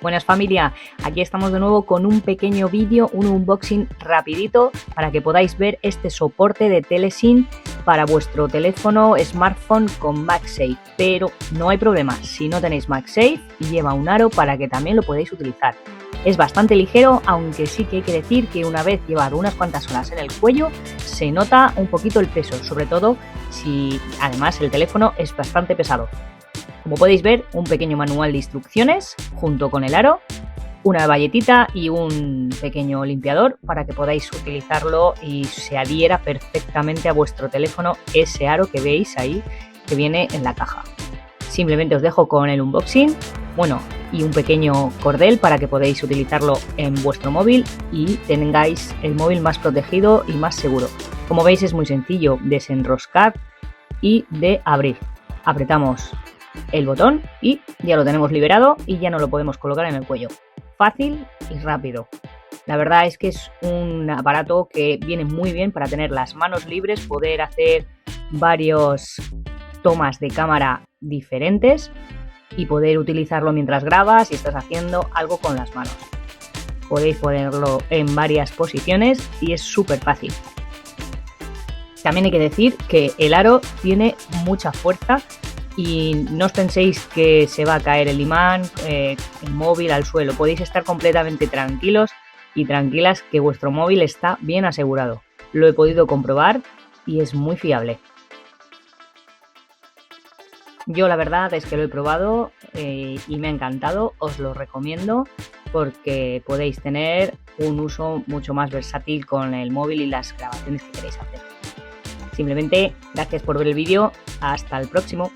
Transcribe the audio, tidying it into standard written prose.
Buenas familia, aquí estamos de nuevo con un pequeño vídeo, un unboxing rapidito para que podáis ver este soporte de Telesin para vuestro teléfono smartphone con MagSafe, pero no hay problema, si no tenéis MagSafe lleva un aro para que también lo podáis utilizar. Es bastante ligero, aunque sí que hay que decir que una vez llevado unas cuantas horas en el cuello se nota un poquito el peso, sobre todo si además el teléfono es bastante pesado. Como podéis ver, un pequeño manual de instrucciones junto con el aro, una bayetita y un pequeño limpiador para que podáis utilizarlo y se adhiera perfectamente a vuestro teléfono ese aro que veis ahí que viene en la caja. Simplemente os dejo con el unboxing, y un pequeño cordel para que podáis utilizarlo en vuestro móvil y tengáis el móvil más protegido y más seguro. Como veis es muy sencillo desenroscar y de abrir. Apretamos el botón y ya lo tenemos liberado y ya no lo podemos colocar en el cuello. Fácil y rápido. La verdad es que es un aparato que viene muy bien para tener las manos libres, poder hacer varios tomas de cámara diferentes y poder utilizarlo mientras grabas y estás haciendo algo con las manos. Podéis ponerlo en varias posiciones y es súper fácil. También hay que decir que el aro tiene mucha fuerza y no os penséis que se va a caer el imán, el móvil al suelo. Podéis estar completamente tranquilos y tranquilas que vuestro móvil está bien asegurado. Lo he podido comprobar y es muy fiable. Yo la verdad es que lo he probado y me ha encantado, os lo recomiendo porque podéis tener un uso mucho más versátil con el móvil y las grabaciones que queréis hacer. Simplemente gracias por ver el vídeo, hasta el próximo.